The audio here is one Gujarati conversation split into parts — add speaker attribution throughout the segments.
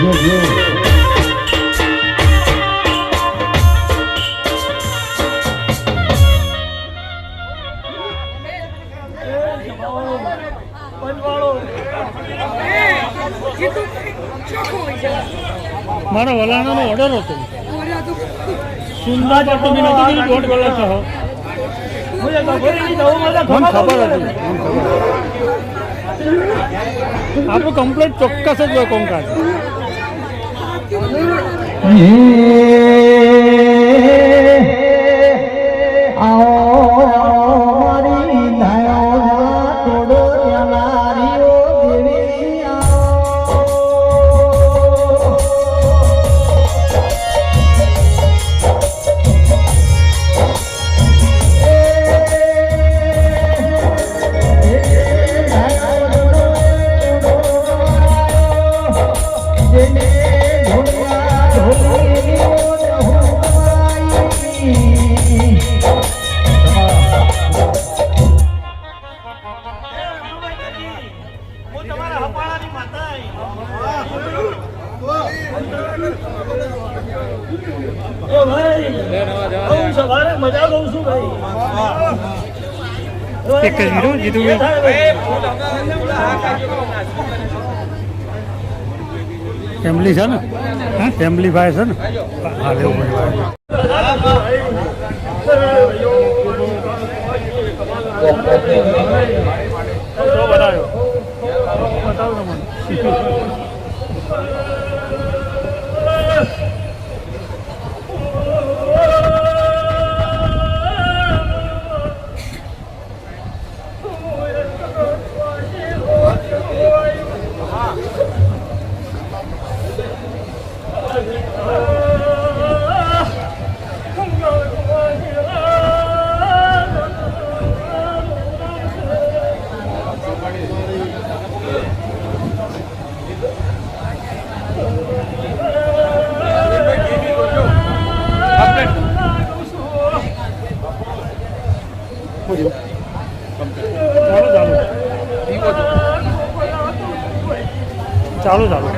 Speaker 1: મારા વલાણાનો ઓર્ડર હતો સુંદર તો મેં નથી દોઢ કલાક છો મને ખબર હતી આપણું કમ્પ્લેટ ચોક્કસ જ હોય કોમકાજ એક જ હીરો જીતું ફેમિલી છે ને હા ફેમિલી ભાઈ છે ને હા લેવું ચાલો ચાલો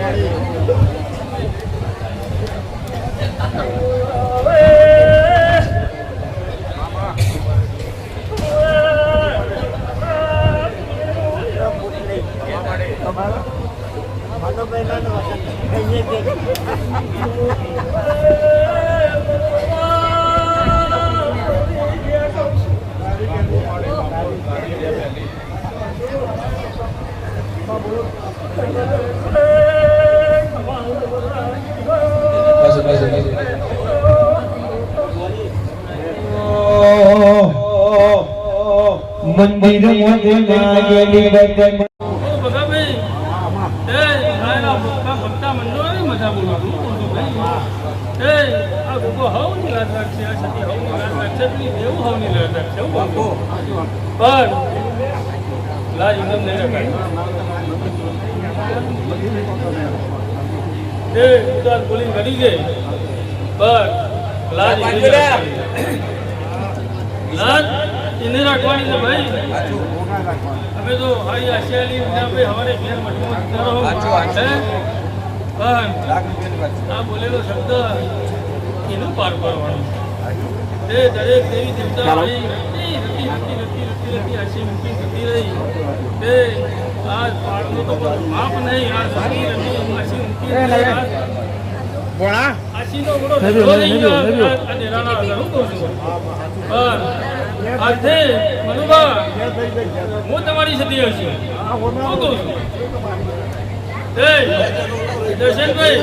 Speaker 1: મંદિર ગેલી વગર
Speaker 2: બોલી ઘડી ગઈ લાજ એને રાખવાની છે ભાઈ અમે તો હારી આશિયાલી ભાઈ હવારે ઘેર મઠમાં આ બોલેલો શબ્દ એનું પાર કરવાનું એ દરેક દેવી દેવતા આશી મૂકી થતી રહી એ આ પાડનું તો માપ નહીં આ સારી આશી મૂકી આશીનો બડો ડેરાના હું કહું છું આજે મનુભા હું તમારી સતી હશે હું કહું છું દર્શનભાઈ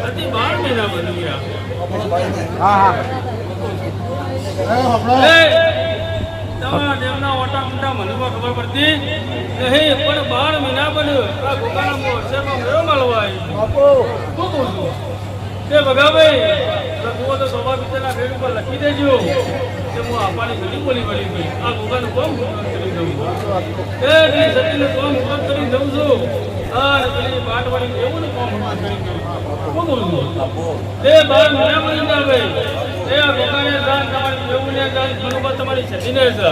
Speaker 2: અતિ 12 મહિના બની ગયા તમારા દેવના ઓટા મોટા મનુભા ખબર પડતી નહીં પણ 12 મહિના બન્યું આ ગોગાના મોરસેમાં મેળો મળવા શું કહું છું તે ભગાભાઈ રઘુઓ તો સભા બીજાના ભેડ ઉપર લખી દેજો કે હું આપવાની ઘણી બોલી પડી ગઈ આ ગોગાનું કોમ કરી દઉં એ સતીનું કોમ કરી દઉં છું અને પેલી બાટવાળી એવું કોમ કરી દઉં શું બોલું તે 12 મહિના બની ગયા ભાઈ એ આ ગોગાને દાન તમારી બેઉને દાન મનુભા તમારી સતીને છે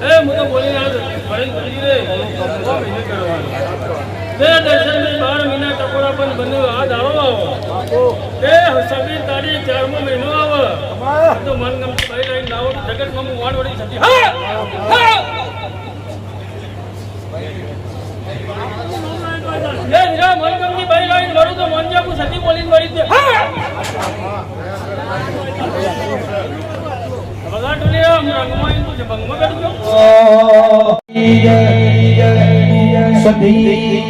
Speaker 2: એ હું તો બોલી રહ્યા છું ભણી કરી રે કોમ એને કરવાનું તે દર્શનની 12 મહિના ટકોરા પણ બન્યું આ દાડો આવો તે સગી તારી 4મો મહિનો આવે તો મનગમતી ભાઈ લઈને લાવો જગતમાં હું વાણ વળી થતી હા એ જા મનગમતી ભાઈ લઈને વળું તો મન જાપું સતી બોલીને વળી દે હા ભગા ટોલિયા હું રંગમાં તું છે ભંગમાં કરજો
Speaker 3: સતી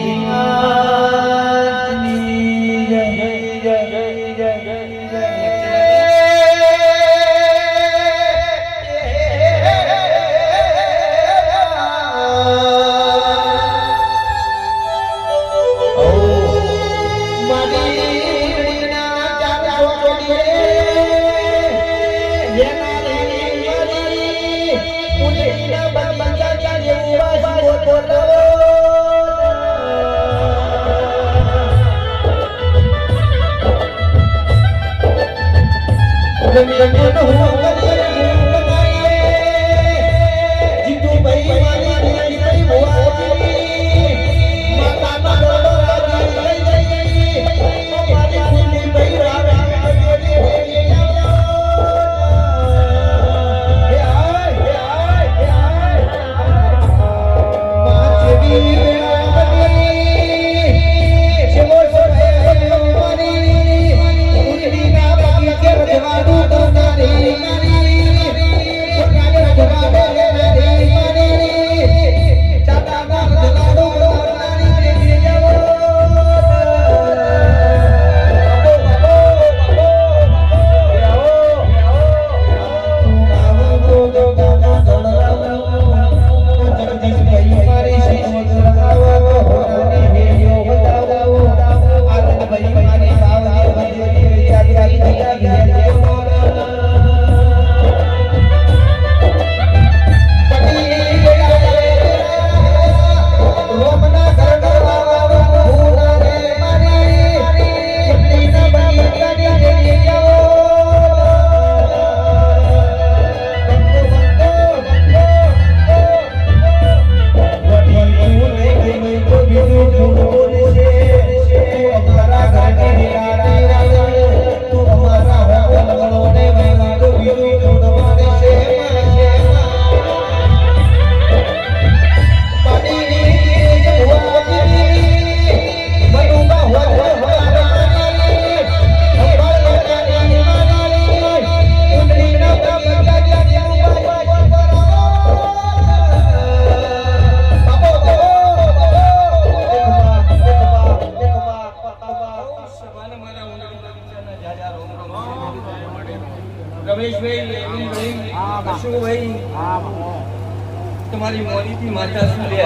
Speaker 4: तुम्हारी मोरी थी माता सुले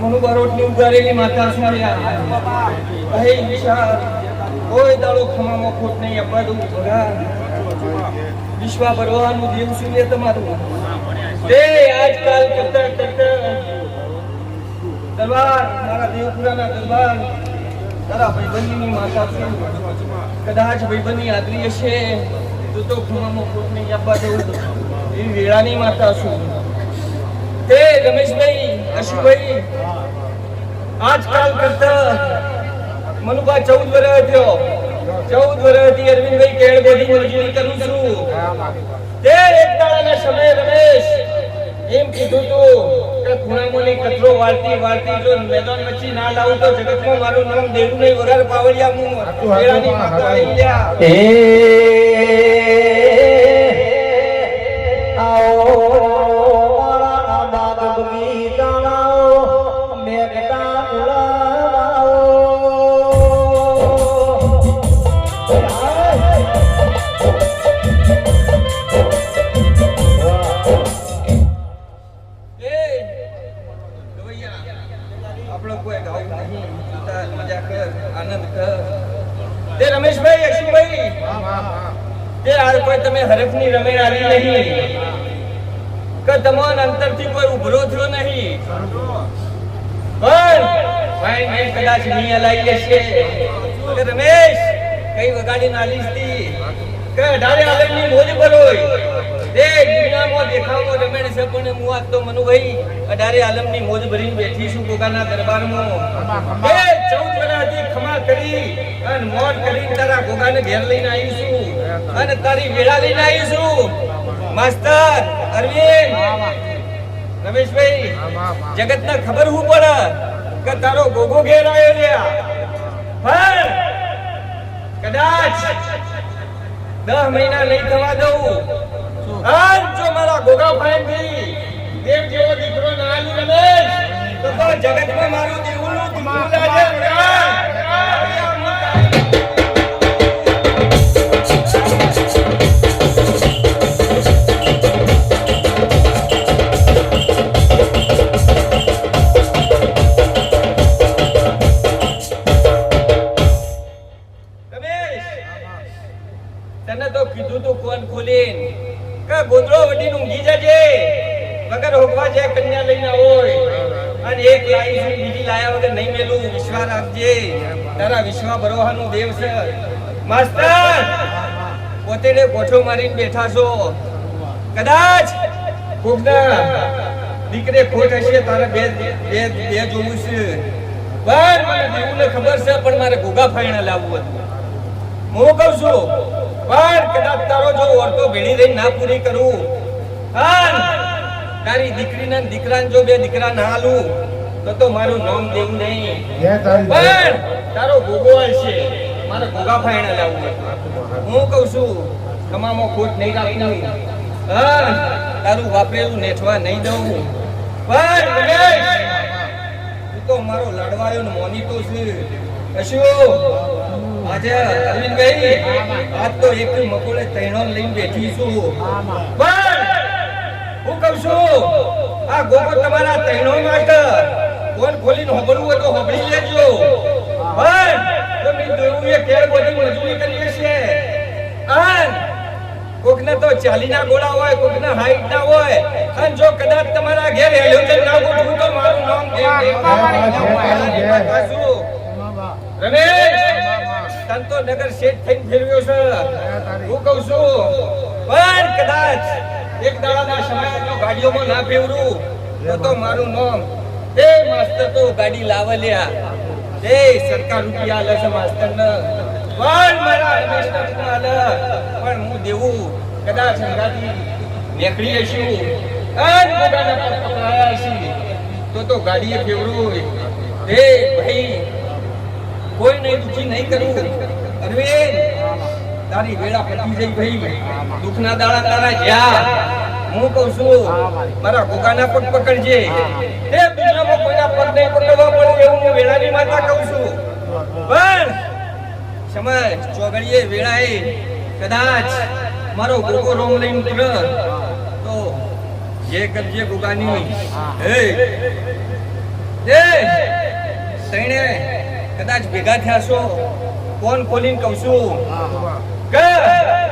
Speaker 4: मनु बारोट ने उगारेली माता सुल्या अहे विशाल कोई दाड़ो खमामो खोट नहीं अपाडू भगा विश्वा भरવાનું દેવ સુલે તમારું તે આજકાલ કરતા કરતા દરબાર મારા દેવપુરાના દરબાર તારા ભાઈબંધીની માતા છે કદાચ ભાઈબંધની આદરી હશે તો ખમામો ખોટ નહીં આપવા દઉં એ વેળાની માતા છું તે રમેશભાઈ અશુભાઈ આજકાલ કરતા મનુભા 14 વર્ષ થયો 14 વર્ષથી અરવિંદભાઈ કેળ બધી મજૂરી કરું છું તે એક દાડાના સમયે રમેશ એમ કીધું તું કે ખૂણામોની કચરો વાળતી વાળતી જો મેદાન વચ્ચે ના લાવું તો જગતમાં મારું નામ દેવું નહીં વગર પાવડિયા હું વેળાની માતા લઈ લ્યા રમેશભાઈ અશુભાઈ તે આ કોઈ તમે હરફની રમેણ આવી નહીં કે તમાન અંતરથી કોઈ ઉભરો થયો નહીં પણ ભાઈ મેં કદાચ નહીં હલાઈ હશે કે રમેશ કઈ વગાડી નાલીશ થી કે ડાળે આગળની મોજ ભરોય તે દુનિયામાં દેખાવો રમેણ છે પણ હું આજ તો મનુભાઈ 18 આલમની મોજ ભરીને બેઠી છું ગોગાના દરબારમાં એ 14 વર્ષથી ખમા કરી અને મોજ કરીને તારા ગોગાને ઘેર લઈને આવી છું અને તારી વેળા લઈને આવી છું માસ્ટર અરવિંદ રમેશભાઈ જગતને ખબર હું પડે કે તારો ગોગો ઘેર આવ્યો લ્યા પણ કદાચ 10 મહિના નહીં થવા દઉં આજ જો મારા ગોગા ભાઈ દેવ જેવો દીકરો ના આલી રમેશ તો જગતમાં મારું દેવનું દીકરું લાગે તને તો કીધું તું કોણ ખોલીને કે ગોદડો વડીને ઊંઘી જજે વગર હોગવા જે કન્યા લઈને હોય અને એક લાઈ છે બીજી લાયા વગર નહીં મેલું વિશ્વાસ રાખજે તારા વિશ્વા ભરોહાનું દેવ છે માસ્ટર પોતેને કોઠો મારીને બેઠા છો કદાચ કોકના દીકરે ખોટ હશે તારે બે જોવું છે પણ મને દેવને ખબર છે પણ મારે ગોગા ફાઈણે લાવવું હતું હું કહું છું પણ કદાચ તારો જો ઓરતો ભેળી રહી ના પૂરી કરું અને તારી દીકરીના દીકરાને જો બે દીકરા ના આલું તો મારું નામ દેવું નહીં પણ તારો ગોગો હશે મારે ગોગા ફાઈણે લાવવું હું કહું છું તમામો ખોટ નહીં રાખવું તારું વાપરેલું નેઠવા નહીં દઉં પણ તું તો મારો લડવાયો ને મોનીતો છે કશું આજે અરવિંદભાઈ આજ તો એક મકોડે તૈણો લઈને બેઠી છું પણ હું કહું છું આ ગોગો તમારા તૈણો માટે કોણ ખોલીને હોબળવું હોય તો હોબળી લેજો પણ તમે જોયું એ કેર બધી મજૂરી કરીએ છે અને કોકને તો 40 ના ગોળા હોય કોકને 60 ના હોય અને જો કદાચ તમારા ઘેર હેલ્યોજન ના ગોઠવું તો મારું નામ રમેશ તંતો નગર શેઠ થઈને ફેરવ્યો છે હું કહું છું પણ કદાચ એક દાડાના સમય જો ગાડીઓમાં ના ફેરવું તો મારું નામ એ માસ્ટર તો ગાડી લાવે લ્યા એ સરકાર રૂપિયા આલે છે માસ્ટર ને પણ મારા રમેશ ને આલે પણ હું દેવું કદાચ સંગાતી નીકળી હશું અને ગોગાના પર પકડાયા હશે તો ગાડીએ ફેરવું એ ભાઈ કોઈ નહીં દુખી નહીં કરવું અરવિંદ તારી વેળા પતી જઈ ભાઈ દુખના દાડા તારા જ્યાં હું કહું છું મારા ગોગાના પગ પકડજે એ દુનિયામાં કોઈના પગ નહીં પકડવા પડે એવું હું વેળાની માતા કહું છું પણ સમય ચોગડીએ વેળાએ કદાચ મારો ગોગો રોમ લઈને ઉતરે તો જે કરજે ગોગાની હે એ સૈણે કદાચ ભેગા થયા છો કોણ ખોલીને કહું છું કે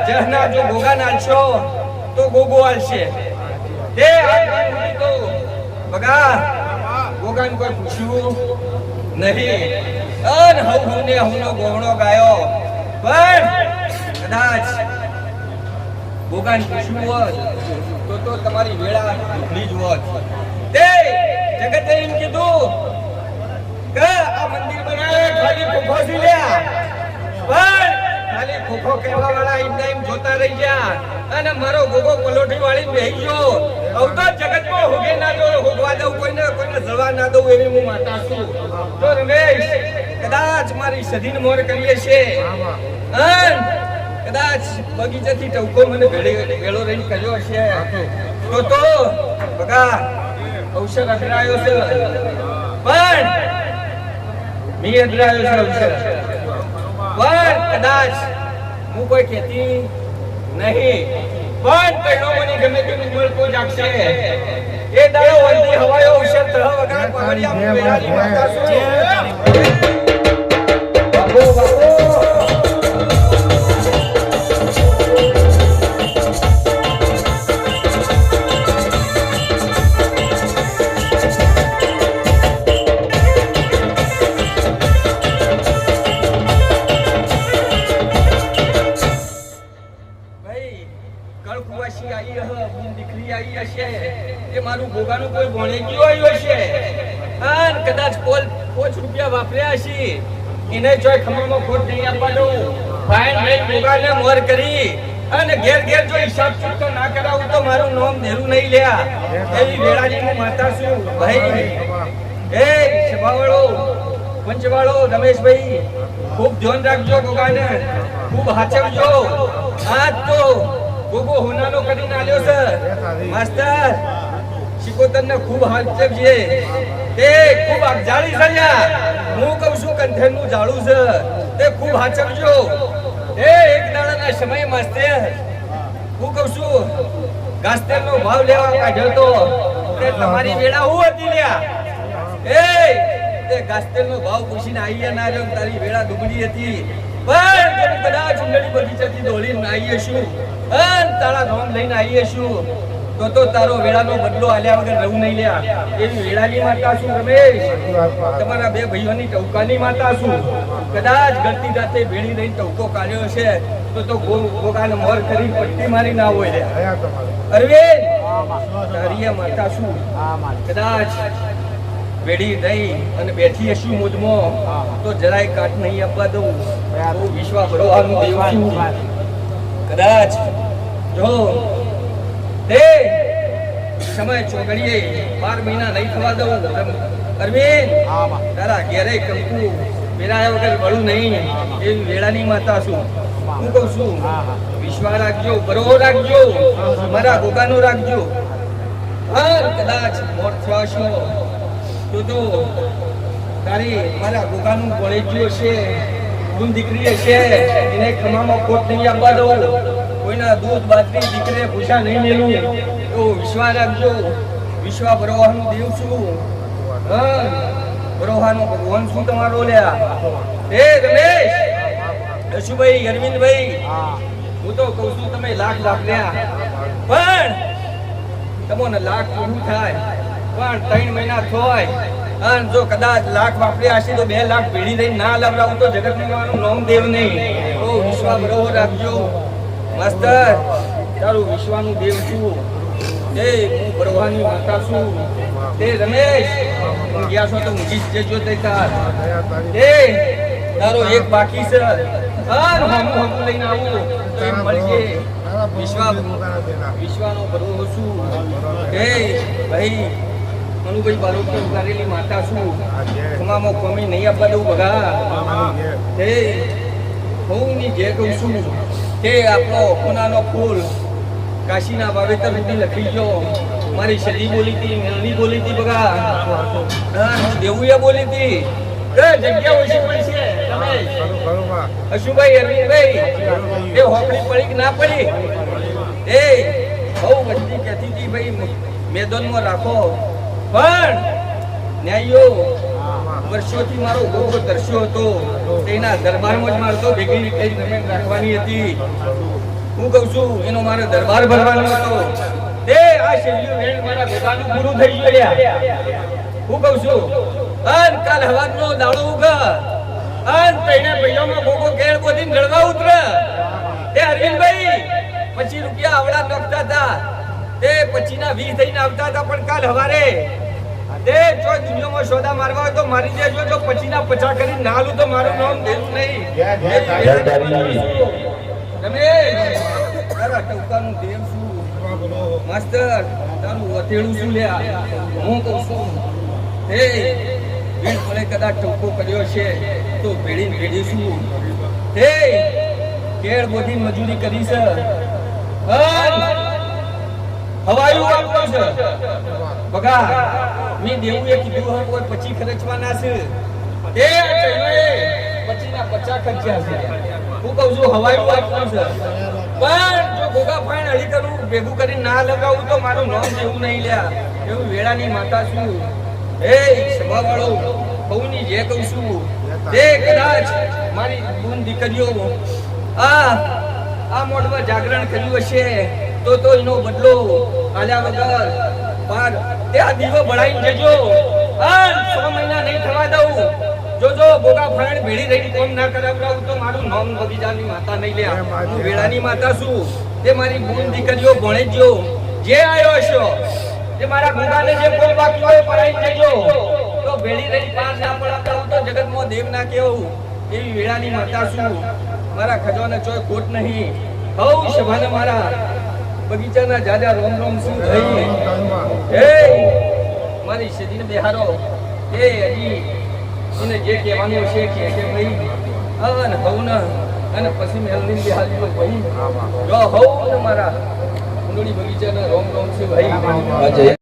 Speaker 4: જહના જો ગોગા નાલશો તો ગોગો આલશે તે આ તો બગા ગોગાને કોઈ પૂછ્યું નહીં અન હવને હવનો ગોહણો ગાયો પણ કદાચ ગોગાને પૂછ્યું હોત તો તમારી વેળા ઢૂંઢી જ હોત તે જગતે એમ કીધું કે આ મંદિર બનાવે ખાલી ખોખો થી લ્યા પણ ખાલી ખોખો કહેવા વાળા એમ જોતા રહી ગયા અને મારો ગોગો પલોઠી વાળી બેહી ગયો હવે તો જગતમાં હોગે ના દો હોગવા દઉં કોઈને જવા ના દઉં એવી હું માતા છું તો રમેશ કદાચ મારી સધીને મોર કરીએ છે અને કદાચ બગીચાથી ટવકો મને ભેળો રહીને કર્યો છે તો બગા અવસર અધરાયો છે પણ મી અધરાયો છે અવસર પણ કદાચ હું કોઈ કહેતી નહીં પણ કઈનો મને ગમે તેનું મળતો જાગશે એ દાડો વંતી હવાયો અવસર તહ વગર પહાડિયા હું વેરાની માતા છું બાપો બાપો કળકુવાસી આવી હશે, બુન દીકરી આવી હશે, એ મારું ભોગાનું કોઈ ભણેગીઓ આવ્યો હશે અને કદાચ પોચ રૂપિયા વાપર્યા હશે, એને જોઈ ખમામાં ખોટ નહીં આપવા દઉં. ભાઈ મેં ભોગાને મોર કરી અને ઘેર ઘેર જો હિસાબ ચૂકતો ના કરાવું તો મારું નામ દેરું નહીં લ્યા. એવી વેળાની હું માતા છું. ભાઈ એ સભાવાળો પંચવાળો રમેશભાઈ ખૂબ ધ્યાન રાખજો, ભોગાને ખૂબ હાચવજો. આજ તો ગોગો હોનાનો કરીને આલ્યો છે માસ્ટર, શિકોતરને ખૂબ હાચવજે. તે ખૂબ જાળી સળ્યા, હું કહું છું કંઠેરનું જાળું છે, તે ખૂબ હાચવજો. એક દાડાના સમય માસ્ટર હું કહું છું ઘાસતેલનો ભાવ લેવા કાઢ્યો તો તે તમારી વેળા હું હતી લ્યા. તે ઘાસતેલનો ભાવ પૂછીને આવીએ ના રહ્યો, તારી વેળા દુબળી હતી. પણ કદાચ ઉંડળી બગીચાથી દોડીને આવીએ શું અને તારા ગામ લઈને આવીએ શું તો તારો વેળાનો બદલો આલ્યા વગર રહું નહીં લ્યા. એવી વેળાની માતા છું રમેશ, તમારા બે ભાઈઓની ટૌકાની માતા છું. કદાચ ગળતી જાતે ભેળી રહીને ટૌકો કાઢ્યો છે તો ગોગાને મોર કરી પટ્ટી મારી ના હોય લ્યા. અરવિંદ તારી માતા છું, કદાચ વેડી રહી અને બેઠી હશું મુદમાં તો જરાય કાટ નહીં આપવા દઉં. વિશ્વા ભરવાનું દેવ છું. કદાચ જો તે સમય ચોગડીએ 12 મહિના નહીં થવા દઉં. અરવિંદ તારા ઘેરે કંકુ મેરાયા વગર વળું નહીં. એવી વેળાની માતા છું. હું કહું છું વિશ્વા રાખજો, બરો રાખજો, મારા ગોગાનો રાખજો. કદાચ મોત થશો તો તારી મારા ગોગાનું ભણેજ્યું છે, ગુણ દીકરી છે, એને ખમામાં ખોટ નહીં આપવા દઉં. કોઈના દૂધ બાજરી દીકરે ભૂસા નહીં મેલું. તો વિશ્વાસ રાખજો. વિશ્વા બરોહાનું દેવ છું. બરોહાનો ભગવાન શું તમારો લ્યા. એ રમેશ, યશુભાઈ, અરવિંદભાઈ, હું તો કહું છું તમે લાખ વાપર્યા, પણ તમને લાખ પૂરું થાય પણ 3 મહિના થાય અને જો કદાચ લાખ વાપર્યા હશે તો 2 લાખ ભેળી લઈને ના લાવરાવું તો જગતનું નામ દેવ નહીં. તો વિશ્વા બરોબર રાખજો. માસ્ટર તારું વિશ્વાનું દેવ છું. એ હું બરોવાની માતા છું. તે રમેશ ગયા છો તો ઊંઘી જ જજો. તે તારો એક બાકી છે હમ લઈને આવું તો એમ મળશે. વિશ્વાનો બરોબર છું. એ ભાઈ મનુભાઈ બારોટની ઉગારેલી માતા છું. ખમામાં કોમી નહીં આપવા દઉં બગા. હું ની જે કહું છું તે આપણો ખૂનાનો ફૂલ કાશીના વાવેતર સુધી લખી ગયો. મારી શરી બોલી હતી, મેલની બોલી હતી બગા, દેવુએ બોલી હતી. જગ્યા ઓછી પડી છે. અશુભાઈ, અરવિંદભાઈ, એ હોકડી પડી કે ના પડી? એ બહુ બધી કહેતી હતી ભાઈ મેદાનમાં રાખો, પણ ન્યાયીઓ વર્ષોથી મારો ગોગો દર્શ્યો હતો. તેના દરબારમાં જ મારતો ભેગી કઈ જમીન રાખવાની હતી. હું કહું છું એનો મારો દરબાર ભરવાનો હતો. તે આ શેરીઓ વેણ મારા ગોગાનું પૂરું થઈ ગયું. હું કહું છું અન કાલ હવારનો દાડો ઉગા અન તૈના ભાઈઓમાં ગોગો કેળ બોધીને લડવા ઉતરે. તે અરવિંદભાઈ 25 રૂપિયા આવડા નોખતા હતા, તે 25 ના 20 થઈને આવતા હતા. પણ કાલ હવારે તે જો દુનિયામાં સોદા મારવા હોય તો મારી દેજો. જો 25 ના 50 કરી નાલું તો મારું નામ દેવું નહીં. રમેશ તારા ટૌકાનું દેવ છું. માસ્ટર તારું વતેડું છું લ્યા. હું કહું છું હે વીણ પડે કદાચ ટૌકો કર્યો છે તો ભેડી ભેડી છું. હે કેળ બોધી મજૂરી કરી છે, હવાયું આપતો છે બગા. મેં દેવું એ કીધું હોય કોઈ 25 ખર્ચવાના છે. તે 25 ના 50 ખર્ચ્યા છે. હું કહું છું હવાયું આપતું છે, પણ જો ગોગા ફાઈન અડી કરું ભેગું કરીને ના લગાવું તો મારું નામ જેવું નહીં લ્યા. એવું વેળાની માતા છું. એ સભાવાળો બહુની જે કહું છું તે કદાચ મારી બૂન દીકરીઓ આ મોડમાં જાગરણ કર્યું હશે તો એનો બદલો આલ્યા વગર બાર તે આ દીવો બળાઈને જજો. 6 મહિના નહીં થવા દઉં. જો ગોગા ફાઈન ભેડી રહી કોમ ના કરાવડાવું તો મારું નામ બગીચાની માતા નહીં લ્યા. હું વેળાની માતા છું. તે મારી બૂન દીકરીઓ ભણેજો જે આવ્યો છો તે મારા ગુગાને જે કોઈ બાકી હોય પરાઈ જજો તો ભેળી રહી પાર ના પડાતા હું તો જગતમાં દેવ ના કેવું એવી વેળાની માતા છું મારા ખજવાને ચોય ખોટ નહીં હઉ સભાને મારા બગીચાના જાજા રોમ રોમ શું થઈ એ મારી સજીને બેહારો એ હજી એને જે કહેવાનું છે કે ભાઈ અને હઉ ને અને પછી મેલની બિહારી ભાઈ જો હઉ ને મારા કુંડળી બગીચાના રોમ રોમ છે ભાઈ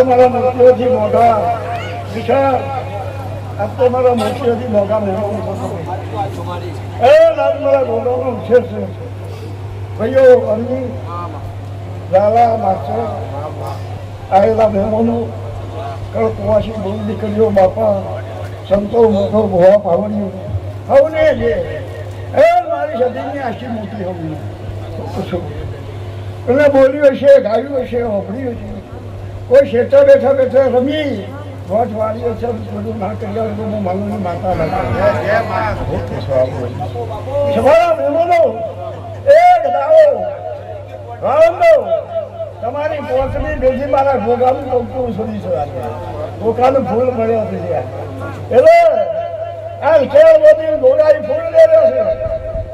Speaker 3: મારા મુખ્યોથી મોઢા વિશાળ આપતો મારા મુખ્યોથી મોઢા મારા ગોળાનો ઉછેર છે ભાઈઓ અમી ઝાલા માસ્ટર આવેલા મહેમાનો કળકુવાસી બહુ દીકરીઓ બાપા સંતો મોટો ભોવા પાવડીઓ હવને છે એ મારી સદીની આશી મોટી હવની એને બોલ્યું હશે ગાયું હશે હોભળ્યું હશે કોઈ શેઠા બેઠા બેઠા રમી વોટ વાળીઓ છે બધું ના કર્યા હું માલુની માતા સવારા મહેમાનો એ ગધાઓ રાવણો તમારી પોચની બેજી મારા ગોગાનું ટોકું સુરી છે ગોગાનું ફૂલ મળ્યો છે એટલે આ કેળ બધી ગોગાઈ ફૂલ લઈ રહ્યો છે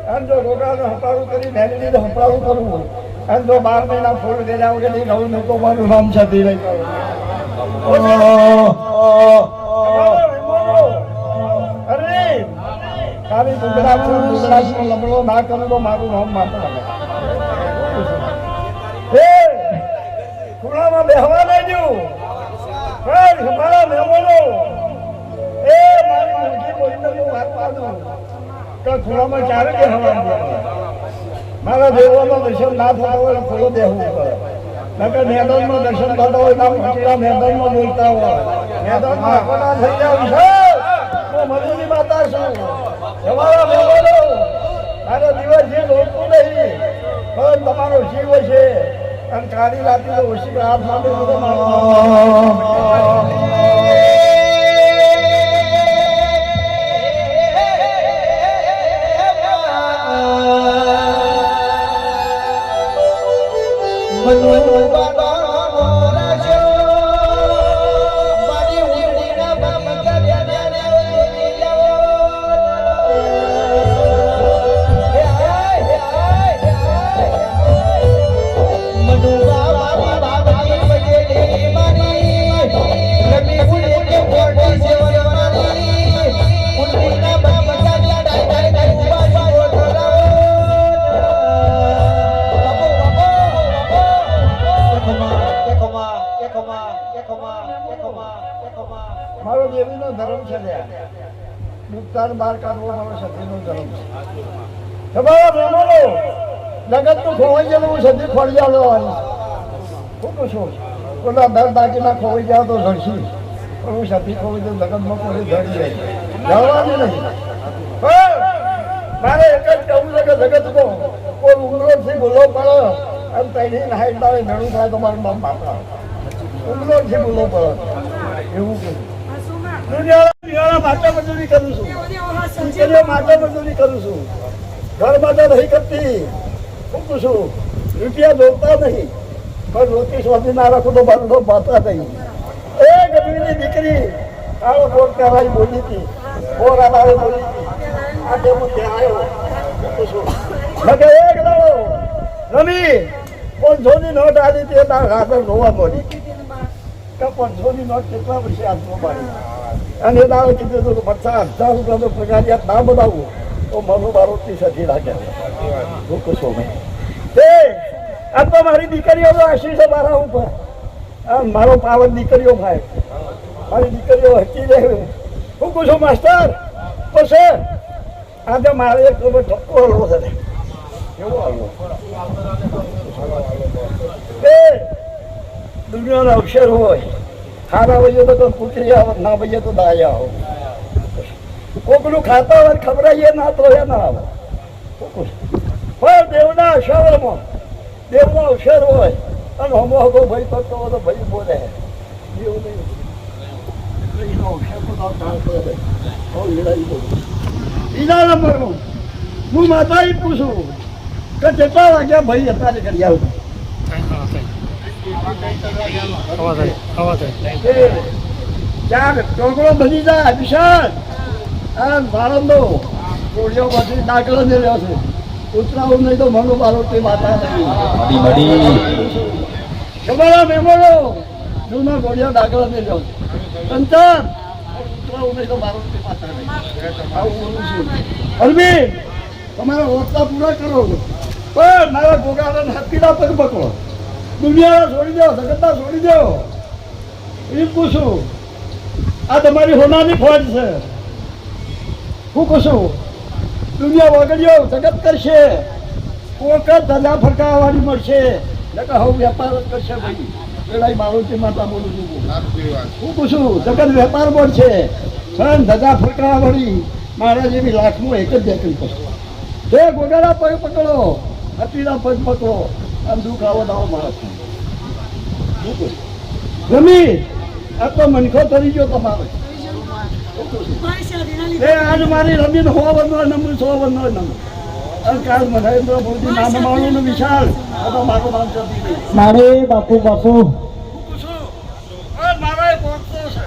Speaker 3: આમ જો ગોગાનું હપાળું કરી નેલીને હપાળું કરવું આમ જો 12 મહિના ફૂલ દેલા વગર નહીં નવું નહીં તો મારું નામ છતી નહીં અરે તારી ગુજરાતમાં લમડો ના કરો તો મારું નામ માત્ર ખુલામાં બેહવા દેજો મારા મહેમાનો એ મારી મોટી બોલીને હું વાત પાડું તો ખુલામાં ચારે બેહવા મારા દેવોનું દર્શન ના થતા હોય ખુલ્લો બેહવું પડે નકર મેદાનમાં દર્શન થતા હોય ના મોટીના મેદાનમાં બોલતા હોય મેદાનમાં આખોના થઈ જાવ છે હું મધુની માતા છું તમારા મહેમાનો મારો દિવસ જે રોકતું નહીં પણ તમારો જીવ છે અને કાળી રાતી તો ઓછી હાથ માટે મારો દેવીનો ધર્મ છે મુક્તાન બહાર કાઢવો મારો સતીનો ધર્મ છે તમારા મહેમાનો જગતનું ખોવાઈ ગયેલું હું સતી ખોલી આવવાની હું પૂછું પેલા દર દાગીના ખોવાઈ જાવ તો ધડશી પણ હું સતી ખોવાઈ દઉં જગતમાં કોઈ ધડી જાય જવાની નહીં મારે એક જ કહેવું છે કે જગતમાં કોઈ ઉમરોથી બોલો પડે અને તૈની નાઈટ આવે મેળું થાય તો મારું નામ બાપા ઉમરોથી બોલો પડે એવું કહ્યું માતા મજૂરી કરું છું માતા મજૂરી કરું છું ઘર માટે નહીં કરતી હું છું રૂપિયા જોતા નહીં પણ રોટી સ્વામી ના રાખું તો મારું તો માતા નહીં એ ગઢવીની દીકરી આવો બોર કહેવાય બોલી હતી બોર આધારે બોલી હતી આજે હું ત્યાં આવ્યો છું એક દાડો રમી 500ની નોટ આવી હતી તારા આગળ જોવા મળી કે 500ની નોટ કેટલા વર્ષે હાથમાં પાડી અને એ દાડો કીધું હતું 50,000 રૂપિયાનો પગારિયાત ના બનાવું તો મનો બારોટની સધી રાખે હું કશો નહીં તે આ તો મારી દીકરીઓનો આશીષ મારા ઉપર મારો પાવન દીકરીઓ ભાઈ મારી દીકરીઓ હકી રહે હું કશો માસ્ટર પછી આજે મારે એક ઠપકો હલવો છે કેવો હલવો એ દુનિયાનો અક્ષર હોય ખાના વજે તો કુતરી આવે ના વજે તો દાયા આવો કોકનું ખાતા હોય ખબરાઈએ ના તો એ ના આવે પણ દેવના અક્ષરમાં દેવનો અક્ષર હોય અને હમો હગો ભાઈ કરતો હોય તો ભાઈ બોલે એવું નહીં એનો અક્ષર તો બીજા નંબરનું હું માતા એ પૂછું કે કેટલા વાગ્યા ભાઈ અત્યારે કરી આવું ચાર ટોકરો બની જાય વિશાળ આ બાળંદો કોળીઓ બધી દાખલો ને રહ્યો છે ઉતરાવું નહીં તો મનો બારો તે માતા નહીં તમારા મહેમાનો જૂના કોળીઓ દાખલો ને રહ્યો છે સંતાન ઉતરાવું નહીં તો બારો તે માતા નહીં આવું બોલું છું અરવિંદ તમારા રોજતા પૂરા કરો પણ મારા ગોગાને હાથીના પગ પકડો દુનિયા છોડી દો જગતના છોડી દો એ પૂછું આ તમારી હોનાની ફોજ છે હું પૂછું દુનિયા વગડ્યો જગત કરશે કોક ધંધા ફરકાવવાની મળશે નકર હવે વેપાર જ કરશે ભાઈ પેલા મારુતિ માતા બોલું છું હું પૂછું જગત વેપાર મળશે પણ ધંધા ફરકાવવાની મારા જેવી લાખનું એક જ દેખી કરશે જે ગોગાના પગ પકડો હાથીના પગ પકડો આમ દુઃખ આવો દાવો મારા રમી આ તો મનખો તરી ગયો તમારો આજ મારી રમીને 100 વર્ષનો નંબર 100 વર્ષનો નંબર કાલ નરેન્દ્ર મોદી નામ માનું ને વિશાલ આ તો મારું નામ જતી નહીં.
Speaker 1: મારે બાપુ બાપુ
Speaker 3: મારો એક વખતો છે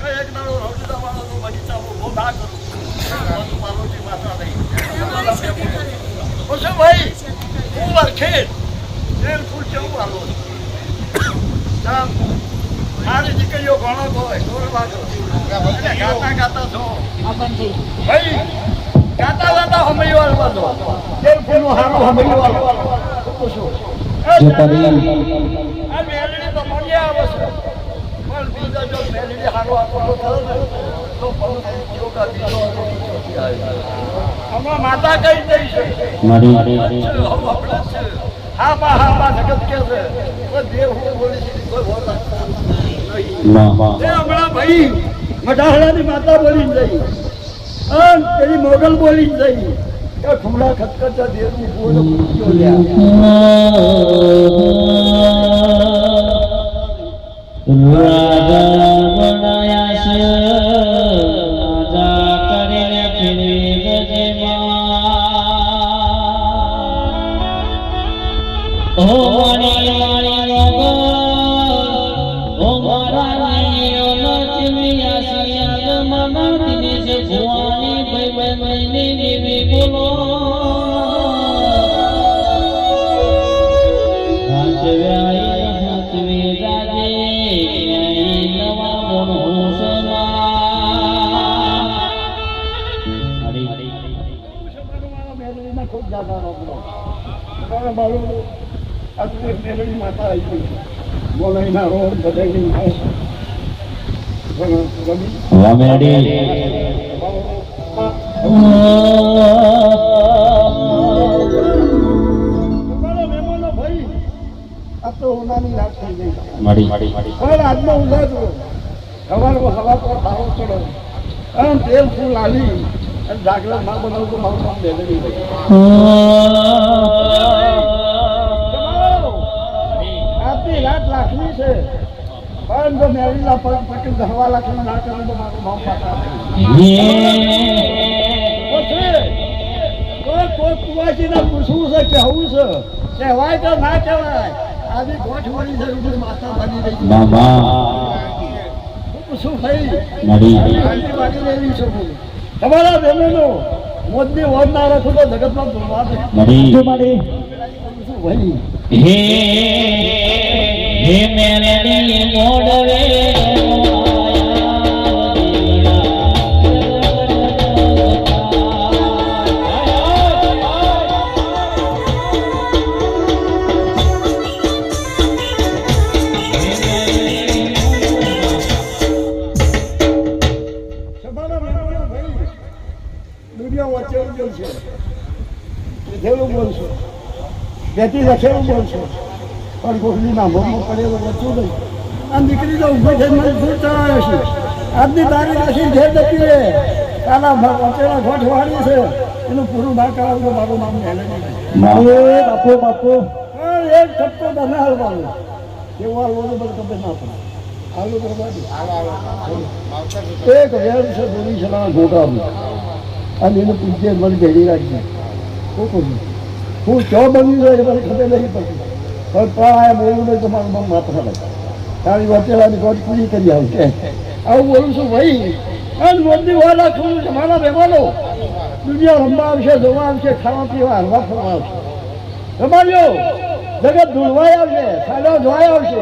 Speaker 3: કે એક દાડો રવજીદા વાળાનો બગીચામાં ઉભો ના કરું. બધું પાર્વતી માતા નહીં. પછી ભાઈ હું વરખેડ તેલ ફૂલ કેવું વાળો ચાલ મારી દીકરીઓ ઘણો હોય દોરવા છો ગાતા ગાતા છો ભાઈ ગાતા ગાતા હમઈ વાળવા દો તેલ ફૂલનું હારું હમઈ વાળવા પૂછો આ મેલડી તો મળી આવે છે પણ બીજા જો મેલડી હારું આપવાનો થયો ને તો યોગા બીજો હમણાં માતા કઈ દઈ છે હા બા જગત કે છે દેવ હું બોલી છે કોઈ બોલતા હમણાં ભાઈ મઢાહડાની માતા બોલીને જઈ અને પેલી મોગલ બોલીને જઈ કે ખુમડા ખચખચા દેવની બોલ પૂછ્યો મેલડી માતા આવી ગઈ બોલાઈના રોડ બધાની ભાઈ આ તો ઉનાની રાત થઈ ગઈ પણ આજનો ઉજાગરો સવારમાં હવા પર સારો ચડો અને તેલ ફૂલ લાવી અને જાગરણ ના બનાવું તો મારું કામ મેલડી રહી આજની રાત લાખની છે પણ જો મેળવીના પગ પકડી 10 લાખનું ના કરું તો મારું નામ પાતા કોઈ કુવાસીને પૂછવું છે કહેવું છે કહેવાય કે ના કહેવાય આજે ગોઠ વળી જરૂર માતા બની રહી પૂછું ભાઈ બાકી રહેવી છું તમારા બહેનો મોદી વોટ ના રાખો તો જગતમાં ભૂલવા દે ભાઈ
Speaker 5: હે મેલડી મોડવે
Speaker 3: દુનિયા વચ્ચે બોલશે લીધેલું બોલશો બેટી લખેલું બોલશો પણ ગોઠવીના ભોગમાં પડેલો વચ્ચું નહીં આ દીકરી તો ઊભી થઈ મને દૂર ચડાવે છે આજની તારીખ રાખી ઘેર જતી રહે કાલા વચેલા ગોઠ વાળી છે એનું પૂરું ના કરાવું તો મારું નામ મેળવી બાપુ બાપુ એક ઠપકો તમે હાલવાનું કેવું હાલવું તો બધું ખબર ના પડે હાલું કરવાનું એક વેર છે દોરી છેલ્લા ઘોટાનું અને એનું પૂજ્ય મને ભેડી રાખી શું કરું હું ચો બની જાય મને ખબર નહીં પડતી પણ આ બોલું નહીં તો મારું મન માત્ર તારી વચેલાની ગોટ પૂરી કરી આવું કે આવું બોલું છું ભાઈ અને મોદી વાળા ખુલ્લું છે મારા મહેમાનો દુનિયા રમવા આવશે જોવા આવશે ખાવા પીવા હરવા ફરવા આવશે રમાડ્યો જગત ધૂળવાય આવશે સાડા જોવાય આવશે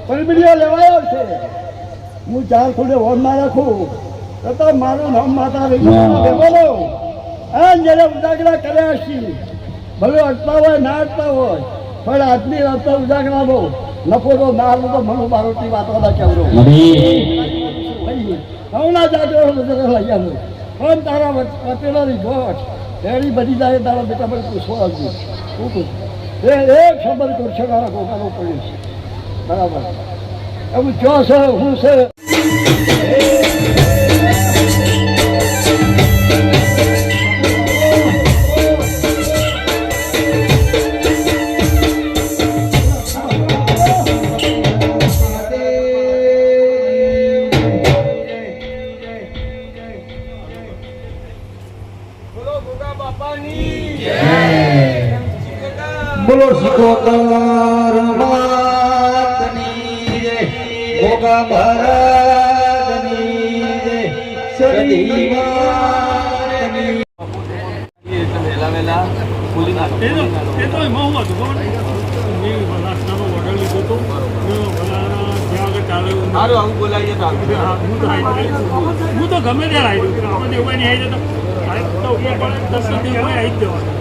Speaker 3: પલબીડીઓ લેવાય આવશે હું ચાર ખોડે વોન ના રાખું તો મારું નામ માતા મહેમાનો આ જયારે ઉજાગરા કર્યા છીએ ભલે અટતા હોય ના અટતા હોય પણ આજની રાત તો ઉજાગરા બહુ નફો તો ના તો મનો બારોટી વાતો ના કેવરો હમણાં જાગરો લઈ આવ્યો પણ તારા વચેલાની ગોઠ એની બધી જાય તારા બેટા પણ પૂછવા આવજો શું પૂછ એક ખબર કરશે મારા કોકાનો પડ્યું છે બરાબર એવું જો છે હું છે
Speaker 4: બોલો ગોગા બાપાની જય મહારાજની જય સદી માતની. વેલા વેલા ખોલી નાખો.
Speaker 1: એ તો એમાં હું હતું ખબર મેં નાસ્તાનો ઓર્ડર લીધો હતો જ્યાં આગળ ચાલે
Speaker 4: સારું આવું બોલાવીએ તો આગળ.
Speaker 1: હું તો ગમે ત્યારે આવી દઉં આપણે એવું નહીં આવી જતો 10 દિવસ આવી જ જવાનું